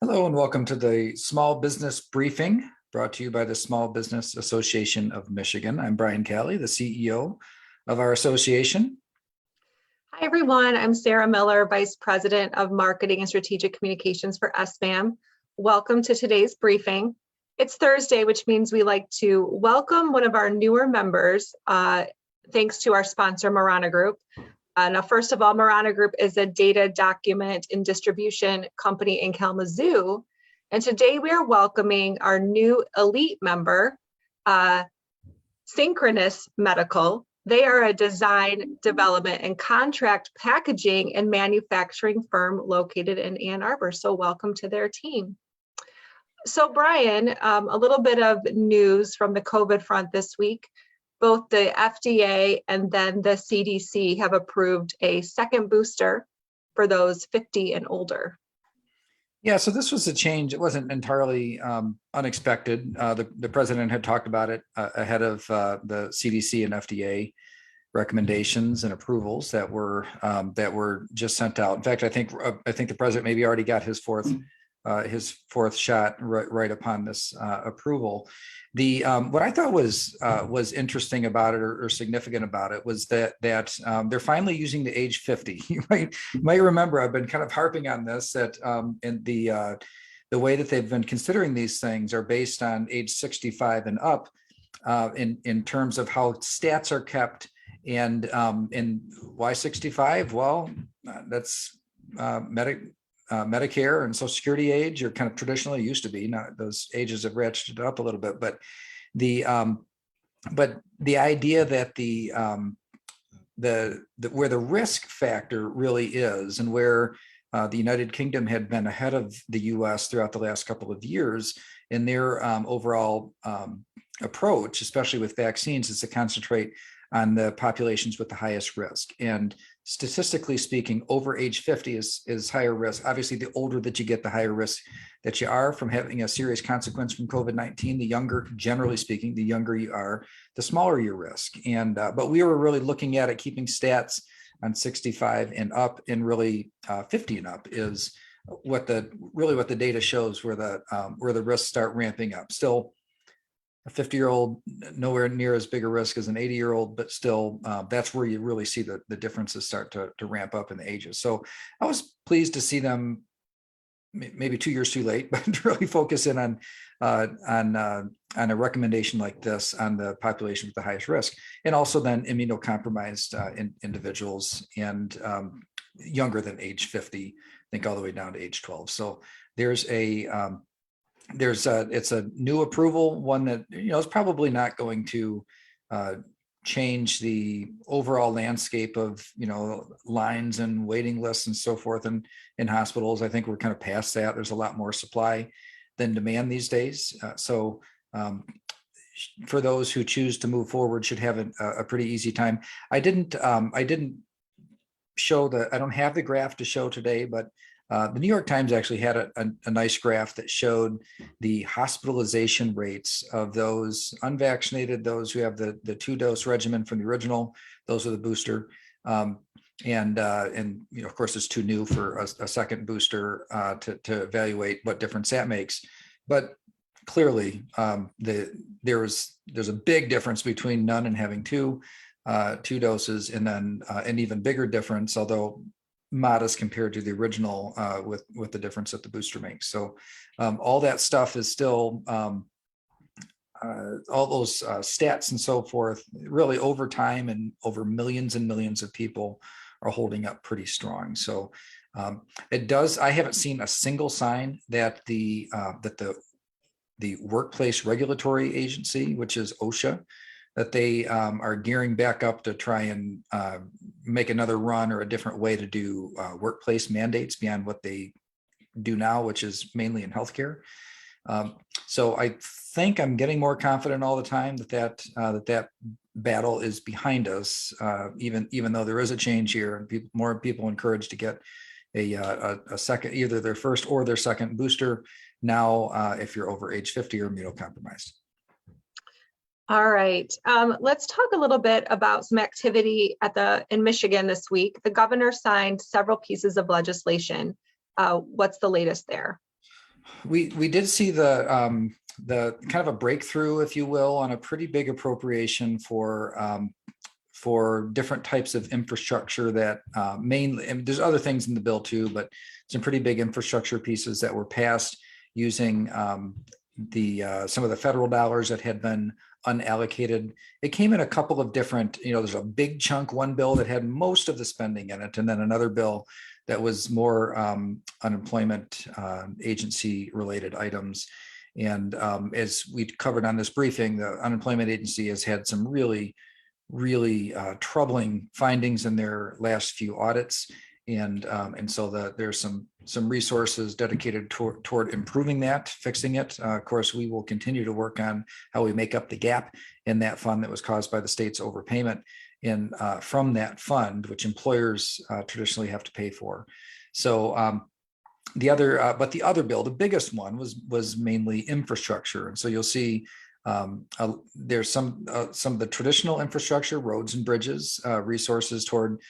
Hello and welcome to the Small Business Briefing brought to you by the Small Business Association of Michigan. I'm Brian Calley, the CEO of our association. Hi, everyone. I'm Sarah Miller, Vice President of Marketing and Strategic Communications for SBAM. Welcome to today's briefing. It's Thursday, which means we like to welcome one of our newer members, thanks to our sponsor, Marana Group. Now, first of all, Marana Group is a data document and distribution company in Kalamazoo. And today we are welcoming our new elite member, Synchronous Medical. They are a design, development, and contract packaging and manufacturing firm located in Ann Arbor. So welcome to their team. So Brian, a little bit of news from the COVID front this week. Both the FDA and then the CDC have approved a second booster for those 50 and older. Yeah, so this was a change. It wasn't entirely unexpected. The president had talked about it ahead of the CDC and FDA recommendations and approvals that were just sent out. In fact, I think the president maybe already got his fourth shot right upon this approval. What I thought was interesting about it or significant about it was that they're finally using the age 50. You might remember I've been kind of harping on this, that in the way that they've been considering these things are based on age 65 and up in terms of how stats are kept, and why 65? Well, that's Medicare and Social Security age, or kind of traditionally used to be. Now those ages have ratcheted up a little bit, but the idea that where the risk factor really is, and where the United Kingdom had been ahead of the U.S. throughout the last couple of years in their overall approach, especially with vaccines, is to concentrate on the populations with the highest risk. And statistically speaking, over age 50 is higher risk. Obviously, the older that you get, the higher risk that you are from having a serious consequence from COVID-19. The younger, generally speaking, the younger you are, the smaller your risk. And but we were really looking at it, keeping stats on 65 and up, and really 50 and up is what the data shows where the risks start ramping up. Still, a 50-year-old, nowhere near as big a risk as an 80-year-old, but still, that's where you really see the differences start to ramp up in the ages. So I was pleased to see them, maybe 2 years too late, but really focus in on a recommendation like this on the population with the highest risk, and also then immunocompromised individuals and younger than age 50, I think all the way down to age 12. So it's a new approval, one that is probably not going to change the overall landscape of lines and waiting lists and so forth in hospitals. I think we're kind of past that. There's a lot more supply than demand these days. So for those who choose to move forward, should have a pretty easy time. I didn't show I don't have the graph to show today, but the New York Times actually had a nice graph that showed the hospitalization rates of those unvaccinated, those who have the 2-dose regimen from the original, those are the booster, and of course it's too new for a second booster to evaluate what difference that makes. But clearly, there's a big difference between none and having two doses, and then an even bigger difference, although modest compared to the original, with the difference that the booster makes. So all that stuff is still, all those stats and so forth, really over time and over millions and millions of people are holding up pretty strong. So it does. I haven't seen a single sign that the Workplace Regulatory Agency, which is OSHA, that they are gearing back up to try and make another run or a different way to do workplace mandates beyond what they do now, which is mainly in healthcare. So I think I'm getting more confident all the time that battle is behind us, even though there is a change here, and more people encouraged to get a second, either their first or their second booster now, if you're over age 50 or immunocompromised. All right, let's talk a little bit about some activity in Michigan this week. The governor signed several pieces of legislation. What's the latest there? We did see the kind of a breakthrough, if you will, on a pretty big appropriation for different types of infrastructure that mainly, and there's other things in the bill too, but some pretty big infrastructure pieces that were passed using some of the federal dollars that had been unallocated. It came in a couple of different, there's a big chunk, one bill that had most of the spending in it, and then another bill that was more unemployment agency related items. And as we covered on this briefing, the unemployment agency has had some really troubling findings in their last few audits, and so there's some resources dedicated toward improving that, fixing it. Of course, we will continue to work on how we make up the gap in that fund that was caused by the state's overpayment in from that fund, which employers traditionally have to pay for. So the other bill, the biggest one, was mainly infrastructure, and so you'll see there's some of the traditional infrastructure, roads and bridges, resources toward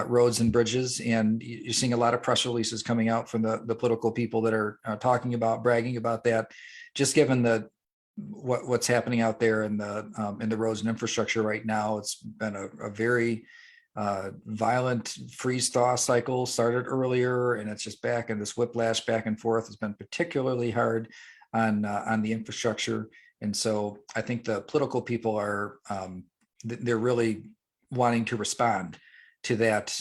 roads and bridges, and you're seeing a lot of press releases coming out from the political people that are talking about, bragging about that. Just given what's happening out there in the roads and infrastructure right now, it's been a very violent freeze thaw cycle, started earlier, and it's just back, and this whiplash back and forth has been particularly hard on the infrastructure. And so I think the political people are they're really wanting to respond to that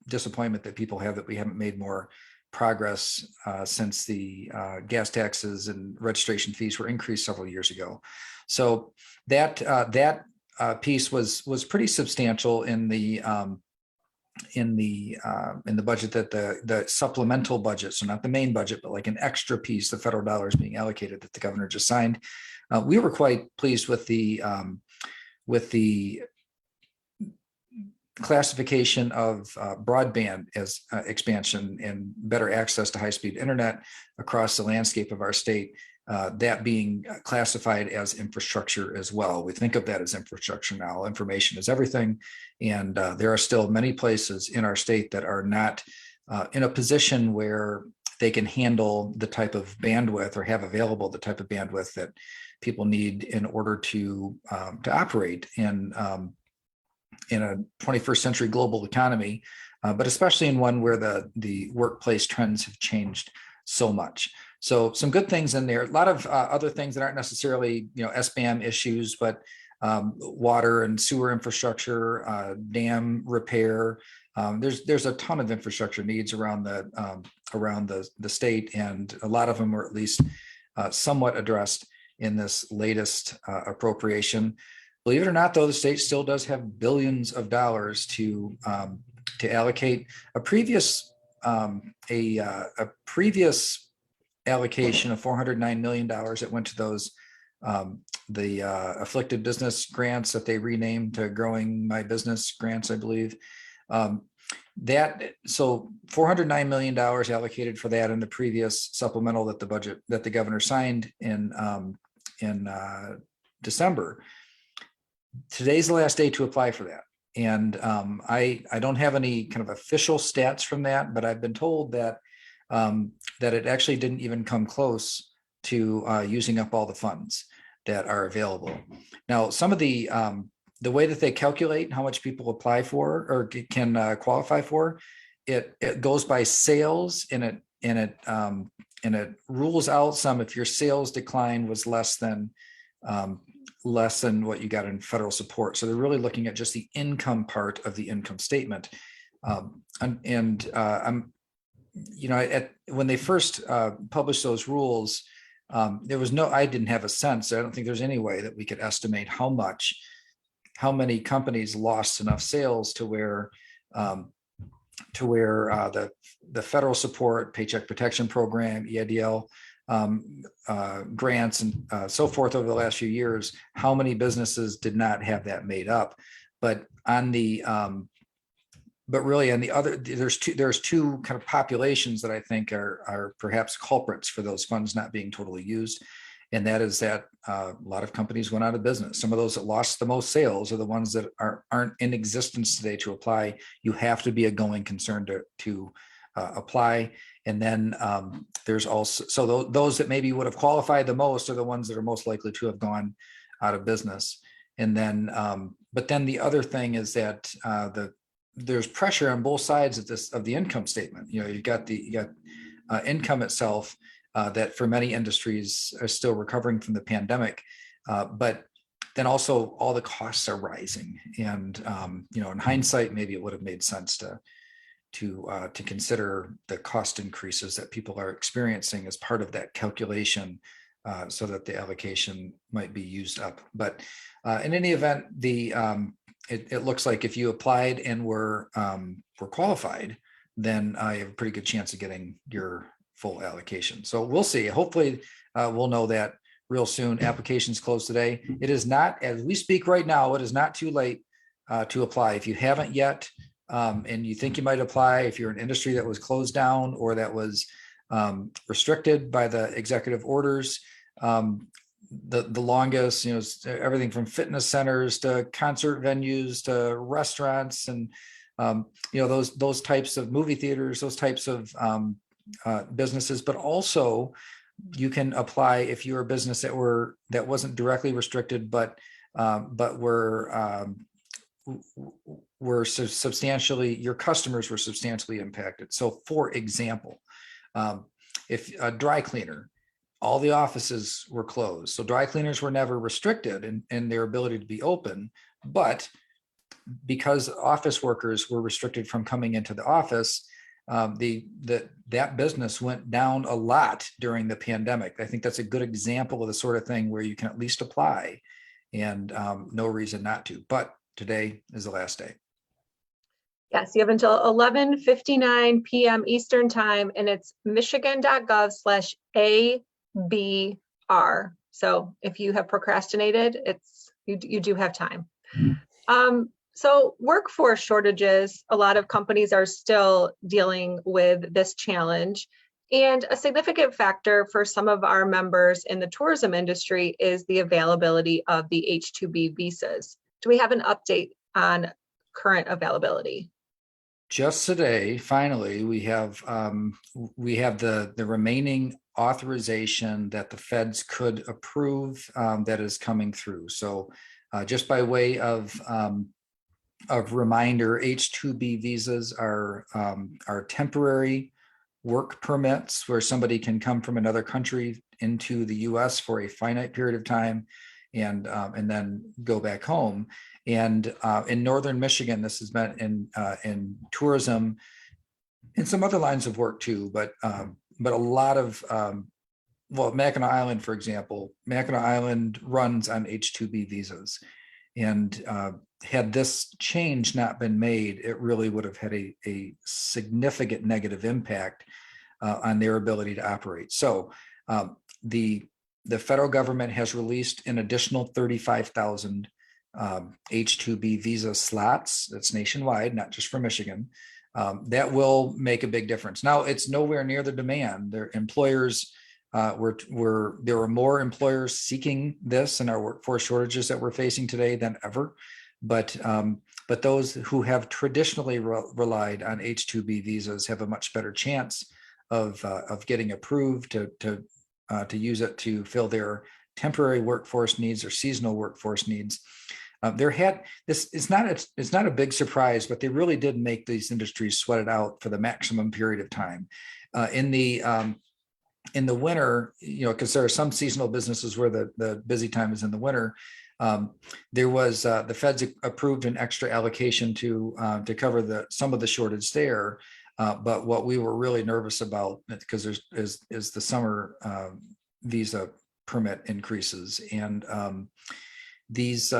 disappointment that people have that we haven't made more progress since the gas taxes and registration fees were increased several years ago. So that piece was pretty substantial in the budget, that the supplemental budget, so not the main budget, but like an extra piece, the federal dollars being allocated that the governor just signed. We were quite pleased with the classification of broadband as expansion and better access to high-speed internet across the landscape of our state, that being classified as infrastructure as well. We think of that as infrastructure now. Information is everything, and there are still many places in our state that are not in a position where they can handle the type of bandwidth or have available the type of bandwidth that people need in order to operate in a 21st century global economy, but especially in one where the workplace trends have changed so much. So some good things in there. A lot of other things that aren't necessarily SBAM issues, but water and sewer infrastructure, dam repair. There's a ton of infrastructure needs around the state, and a lot of them were at least somewhat addressed in this latest appropriation. Believe it or not, though, the state still does have billions of dollars to allocate. A previous allocation of $409 million that went to those the afflicted business grants that they renamed to Growing My Business grants, I believe. So $409 million allocated for that in the previous supplemental that the governor signed in December. Today's the last day to apply for that. And I don't have any kind of official stats from that, but I've been told that it actually didn't even come close to using up all the funds that are available. Now, some of the way that they calculate how much people apply for or can qualify for, it goes by sales, and it rules out some if your sales decline was less than what you got in federal support. So they're really looking at just the income part of the income statement. When they first published those rules, I didn't have a sense. I don't think there's any way that we could estimate how many companies lost enough sales to where the federal support, Paycheck Protection Program, EIDL, grants and so forth over the last few years, how many businesses did not have that made up. But really on the other, there's two kind of populations that I think are perhaps culprits for those funds not being totally used. And that is that a lot of companies went out of business. Some of those that lost the most sales are the ones that aren't in existence today to apply. You have to be a going concern to apply. And then there's also, so those that maybe would have qualified the most are the ones that are most likely to have gone out of business. And then, but then the other thing is that there's pressure on both sides of the income statement. You've got income itself that for many industries are still recovering from the pandemic, but then also all the costs are rising. And in hindsight, maybe it would have made sense to consider the cost increases that people are experiencing as part of that calculation, so that the allocation might be used up. But in any event, it looks like if you applied and were qualified, then you have a pretty good chance of getting your full allocation. So we'll see. Hopefully, we'll know that real soon. Applications close today. It is not, as we speak right now, it is not too late to apply. If you haven't yet, and you think you might apply, if you're an industry that was closed down or that was restricted by the executive orders, the longest, everything from fitness centers to concert venues to restaurants and those types of movie theaters, those types of businesses. But also, you can apply if you're a business that wasn't directly restricted, but were substantially, your customers were substantially impacted. So, for example, if a dry cleaner, all the offices were closed. So dry cleaners were never restricted in their ability to be open, but because office workers were restricted from coming into the office, that business went down a lot during the pandemic. I think that's a good example of the sort of thing where you can at least apply, and no reason not to. But today is the last day. Yes, you have until 11:59 p.m. Eastern time, and it's michigan.gov/ABR. So if you have procrastinated, you do have time. So workforce shortages, a lot of companies are still dealing with this challenge. And a significant factor for some of our members in the tourism industry is the availability of the H-2B visas. Do we have an update on current availability? Just today, finally, we have the remaining authorization that the feds could approve that is coming through. So just by way of reminder, H-2B visas are temporary work permits where somebody can come from another country into the U.S. for a finite period of time and then go back home. And in northern Michigan, this has been in tourism, in some other lines of work too, but a lot of Mackinac Island, for example, Mackinac Island runs on H-2B visas, and had this change not been made, it really would have had a significant negative impact on their ability to operate. So the federal government has released an additional 35,000 H-2B visa slots. That's nationwide, not just for Michigan. That will make a big difference. Now, it's nowhere near the demand. Their employers there were more employers seeking this in our workforce shortages that we're facing today than ever. But those who have traditionally relied on H-2B visas have a much better chance of getting approved to use it to fill their temporary workforce needs or seasonal workforce needs. It's not a big surprise, but they really did make these industries sweat it out for the maximum period of time. In the winter, because there are some seasonal businesses where the busy time is in the winter. There was the feds approved an extra allocation to cover some of the shortage there. But what we were really nervous about, because is the summer visa permit increases, and this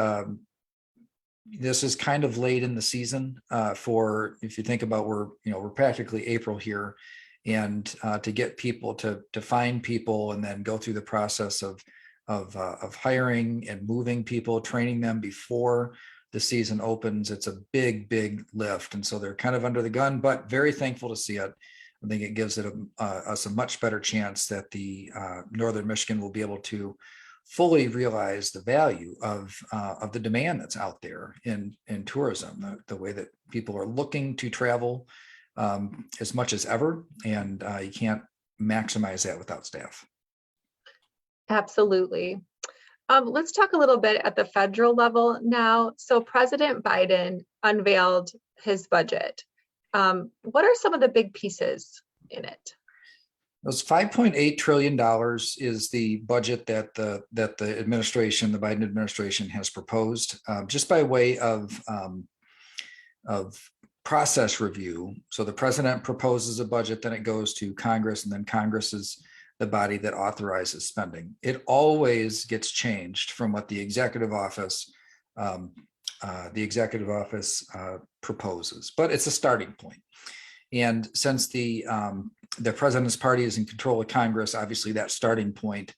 is kind of late in the season for, if you think about, we're practically April here, and to get people to find people and then go through the process of hiring and moving people, training them before the season opens, it's a big lift. And so they're kind of under the gun, but very thankful to see it. I think it gives us a much better chance that the Northern Michigan will be able to fully realize the value of the demand that's out there in tourism, the way that people are looking to travel, as much as ever, and you can't maximize that without staff. Absolutely. Let's talk a little bit at the federal level now. So President Biden unveiled his budget. What are some of the big pieces in it? Those $5.8 trillion is the budget that the administration, the Biden administration, has proposed, just by way of process review. So the president proposes a budget, then it goes to Congress, and then Congress is the body that authorizes spending. It always gets changed from what the executive office proposes, but it's a starting point. And since the president's party is in control of Congress, obviously that starting point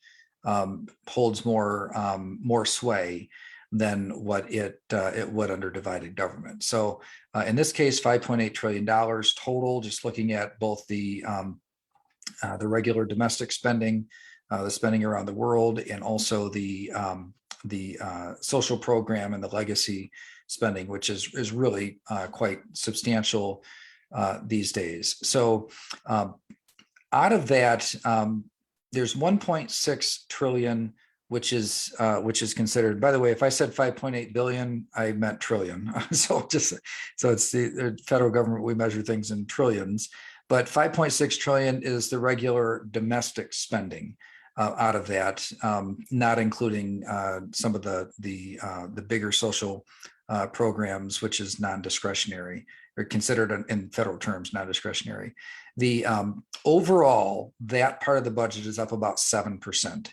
holds more sway than what it would under divided government. So in this case, $5.8 trillion total, just looking at both the regular domestic spending, the spending around the world, and also the social program and the legacy spending, which is really quite substantial these days. So out of that, there's 1.6 trillion, which is considered, by the way, if I said 5.8 billion, I meant trillion. So it's the federal government, we measure things in trillions, but 5.6 trillion is the regular domestic spending out of that, not including some of the bigger social programs, which is non-discretionary, or considered in federal terms non-discretionary. The overall, that part of the budget is up about 7%.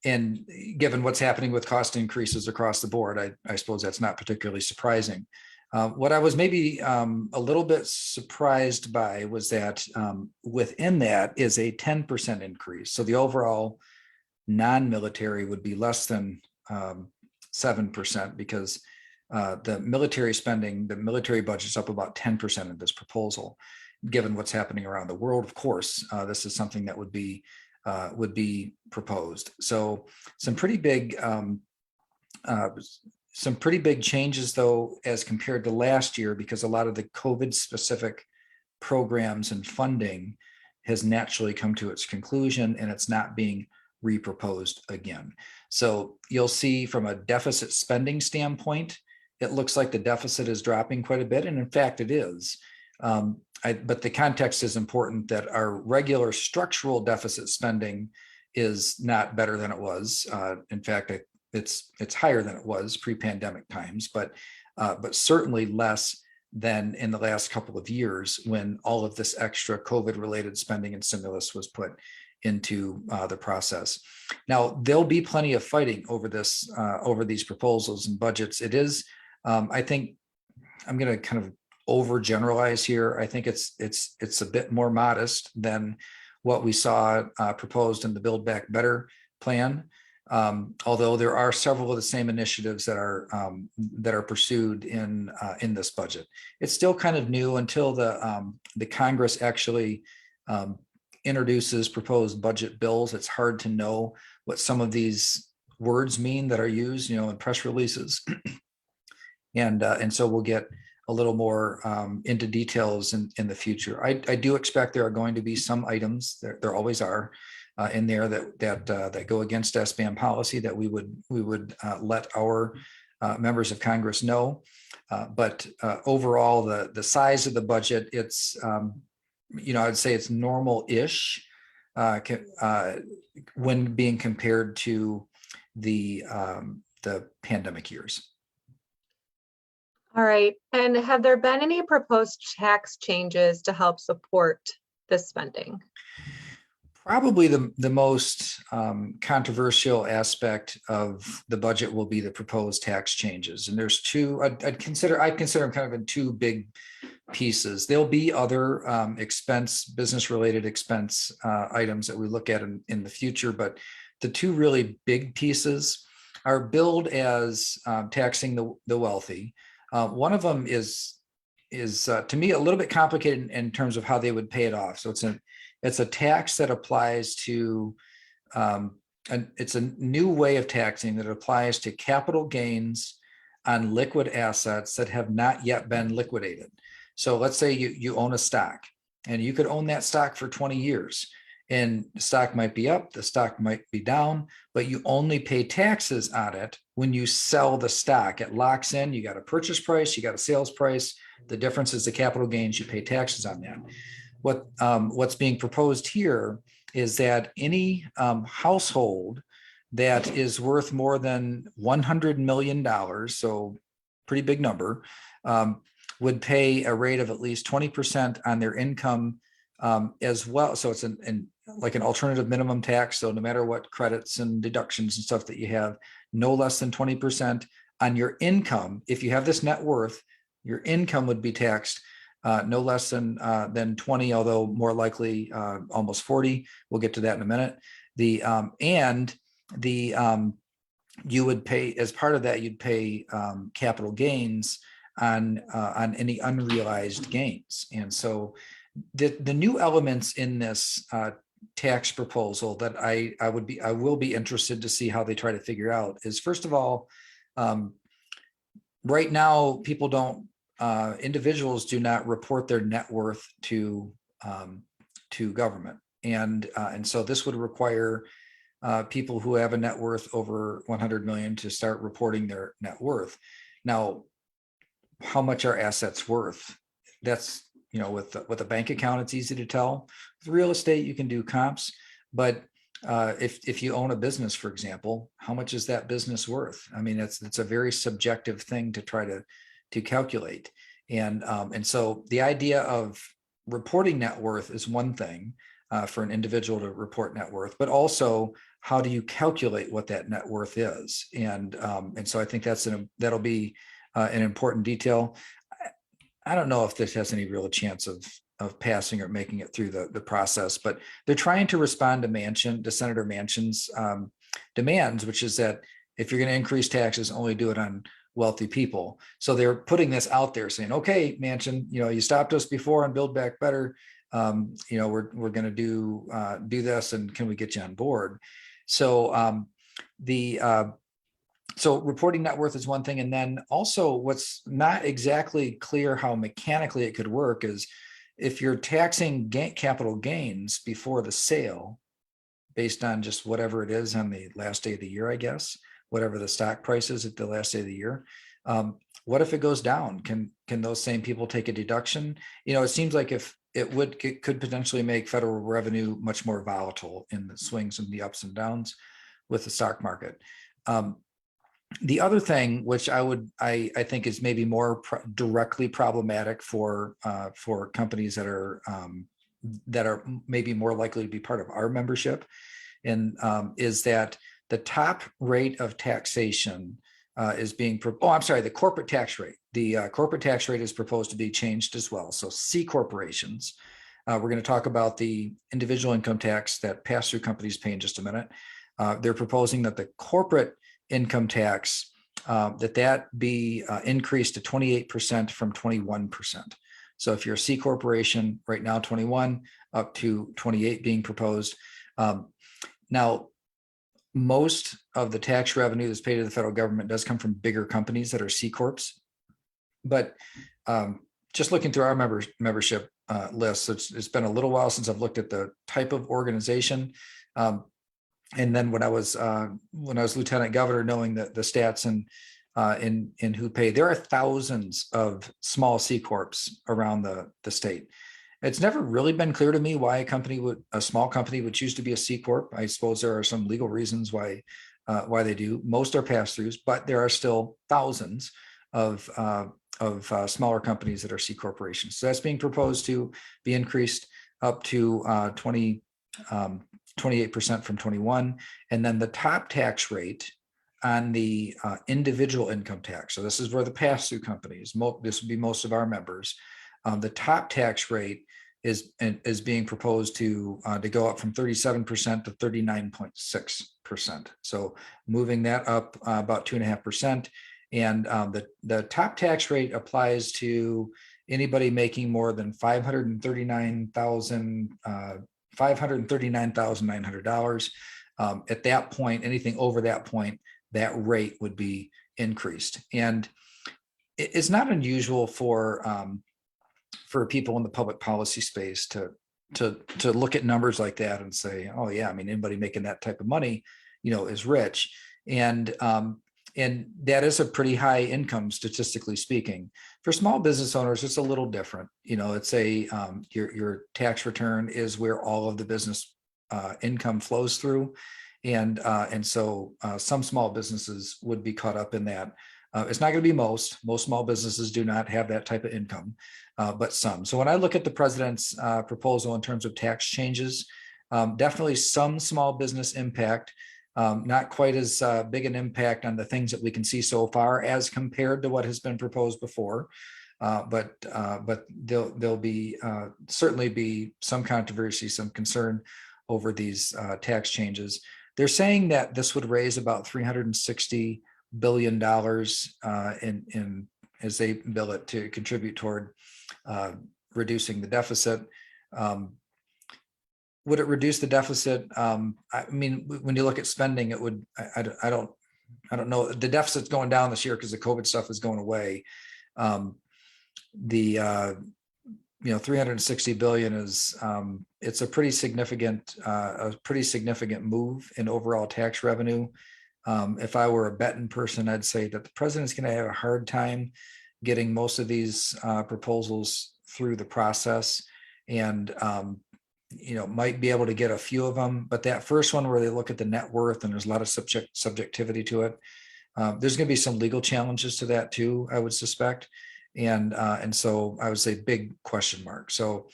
And given what's happening with cost increases across the board, I suppose that's not particularly surprising. What I was maybe a little bit surprised by was that within that is a 10% increase. So the overall non-military would be less than 7%, because the military spending, the military budget's up about 10% in this proposal. Given what's happening around the world, of course, this is something that would be proposed. So some pretty big changes, though, as compared to last year, because a lot of the COVID specific programs and funding has naturally come to its conclusion, and it's not being reproposed again. So you'll see from a deficit spending standpoint, it looks like the deficit is dropping quite a bit. And in fact, it is. But the context is important, that our regular structural deficit spending is not better than it was. In fact, it's higher than it was pre-pandemic times, but certainly less than in the last couple of years, when all of this extra COVID-related spending and stimulus was put into the process. Now, there'll be plenty of fighting over this, over these proposals and budgets. It is, I think, I'm going to kind of overgeneralize here. I think it's a bit more modest than what we saw proposed in the Build Back Better plan. Although there are several of the same initiatives that are pursued in this budget. It's still kind of new until the Congress actually introduces proposed budget bills. It's hard to know what some of these words mean that are used, in press releases, and so we'll get a little more into details in the future. I do expect there are going to be some items, there always are, in there that go against SBAM policy that we would let our members of Congress know. But overall, the size of the budget, it's I'd say it's normal-ish when being compared to the pandemic years. All right. And have there been any proposed tax changes to help support this spending? Probably the most controversial aspect of the budget will be the proposed tax changes. And there's two, I'd consider them kind of in two big pieces. There'll be other business related expense items that we look at in the future, but the two really big pieces are billed as taxing the wealthy. One of them is to me a little bit complicated in terms of how they would pay it off. So it's a tax that applies to, it's a new way of taxing that applies to capital gains on liquid assets that have not yet been liquidated. So let's say you own a stock, and you could own that stock for 20 years. And the stock might be up, the stock might be down, but you only pay taxes on it when you sell the stock. It locks in, you got a purchase price, you got a sales price. The difference is the capital gains, you pay taxes on that. What's being proposed here is that any household that is worth more than $100 million, so pretty big number, would pay a rate of at least 20% on their income as well. So it's like an alternative minimum tax. So no matter what credits and deductions and stuff that you have, no less than 20% on your income. If you have this net worth, your income would be taxed no less than 20, although more likely almost 40. We'll get to that in a minute. You would pay, as part of that, you'd pay capital gains on any unrealized gains. And so the new elements in this tax proposal that I will be interested to see how they try to figure out is, first of all, right now people don't, individuals do not report their net worth to government, and so this would require people who have a net worth over 100 million to start reporting their net worth. Now, how much are assets worth? That's, with a bank account, it's easy to tell. With real estate, you can do comps, but if you own a business, for example, how much is that business worth? I mean, it's a very subjective thing to try to calculate. And so the idea of reporting net worth is one thing for an individual to report net worth, but also how do you calculate what that net worth is? And so I think that'll be an important detail. I don't know if this has any real chance of passing or making it through the process, but they're trying to respond to Senator Manchin's demands, which is that if you're going to increase taxes, only do it on wealthy people. So they're putting this out there saying, okay, Manchin, you stopped us before on Build Back Better. We're going to do this, and can we get you on board? So so reporting net worth is one thing. And then also what's not exactly clear how mechanically it could work is if you're taxing capital gains before the sale, based on just whatever it is on the last day of the year, I guess, whatever the stock price is at the last day of the year. What if it goes down? Can those same people take a deduction? It seems like if it could potentially make federal revenue much more volatile in the swings and the ups and downs with the stock market. The other thing, which I think is maybe more directly problematic for companies that are maybe more likely to be part of our membership, and is that the top rate of taxation is being. The corporate tax rate. The corporate tax rate is proposed to be changed as well. So C corporations. We're going to talk about the individual income tax that pass-through companies pay in just a minute. They're proposing that the corporate income tax that be increased to 28% from 21%. So if you're a C corporation right now, 21 up to 28 being proposed. Now, most of the tax revenue that's paid to the federal government does come from bigger companies that are C corps. But just looking through our membership list, it's been a little while since I've looked at the type of organization. And then when I was lieutenant governor, knowing the stats and who pay, there are thousands of small C corps around the state. It's never really been clear to me why a small company would choose to be a C corp. I suppose there are some legal reasons why they do. Most are pass-throughs, but there are still thousands of smaller companies that are C corporations. So that's being proposed to be increased up to 28% from 21. And then the top tax rate on the individual income tax. So this is where the pass-through companies, this would be most of our members. The top tax rate is being proposed to go up from 37% to 39.6%. So moving that up about 2.5%. And the top tax rate applies to anybody making more than $539,900. At that point, anything over that point, that rate would be increased. And it's not unusual for for people in the public policy space to look at numbers like that and say, oh yeah, I mean, anybody making that type of money, is rich. And that is a pretty high income, statistically speaking. For small business owners, it's a little different. It's your tax return is where all of the business income flows through. And so some small businesses would be caught up in that. It's not going to be most small businesses do not have that type of income, but some. So when I look at the president's proposal in terms of tax changes, definitely some small business impact, not quite as big an impact on the things that we can see so far as compared to what has been proposed before. But there'll be certainly be some controversy, some concern over these tax changes. They're saying that this would raise about $360 billion in as they bill it to contribute toward reducing the deficit. Would it reduce the deficit? I mean, when you look at spending, it would. I don't know. The deficit's going down this year because the COVID stuff is going away. The 360 billion is it's a pretty significant move in overall tax revenue. If I were a betting person, I'd say that the president's going to have a hard time getting most of these proposals through the process, and might be able to get a few of them. But that first one where they look at the net worth and there's a lot of subjectivity to it, there's going to be some legal challenges to that too, I would suspect. And so I would say big question mark. So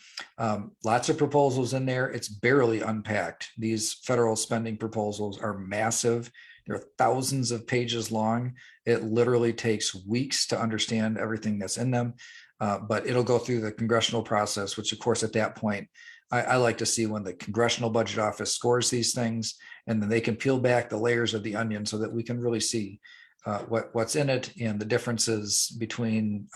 lots of proposals in there. It's barely unpacked. These federal spending proposals are massive. They're thousands of pages long. It literally takes weeks to understand everything that's in them. But it'll go through the congressional process, which of course at that point, I like to see when the Congressional Budget Office scores these things, and then they can peel back the layers of the onion so that we can really see what's in it and the differences between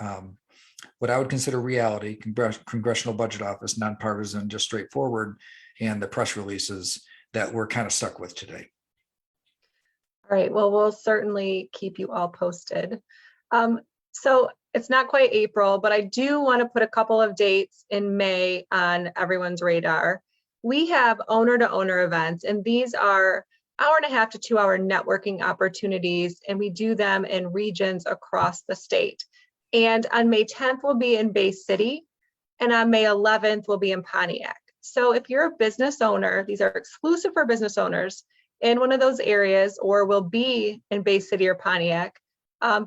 what I would consider reality, Congressional Budget Office, nonpartisan, just straightforward, and the press releases that we're kind of stuck with today. All right, well, we'll certainly keep you all posted. So it's not quite April, but I do want to put a couple of dates in May on everyone's radar. We have owner-to-owner events, and these are 1.5 to 2 hour networking opportunities, and we do them in regions across the state. And on May 10th, we'll be in Bay City, and on May 11th, we'll be in Pontiac. So if you're a business owner, these are exclusive for business owners in one of those areas, or will be in Bay City or Pontiac,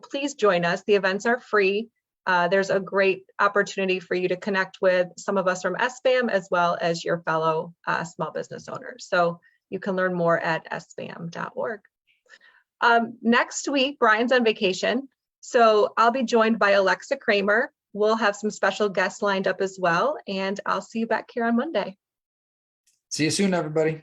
please join us. The events are free. There's a great opportunity for you to connect with some of us from SBAM as well as your fellow small business owners. So you can learn more at sbam.org. Next week, Brian's on vacation, so I'll be joined by Alexa Kramer. We'll have some special guests lined up as well, and I'll see you back here on Monday. See you soon, everybody.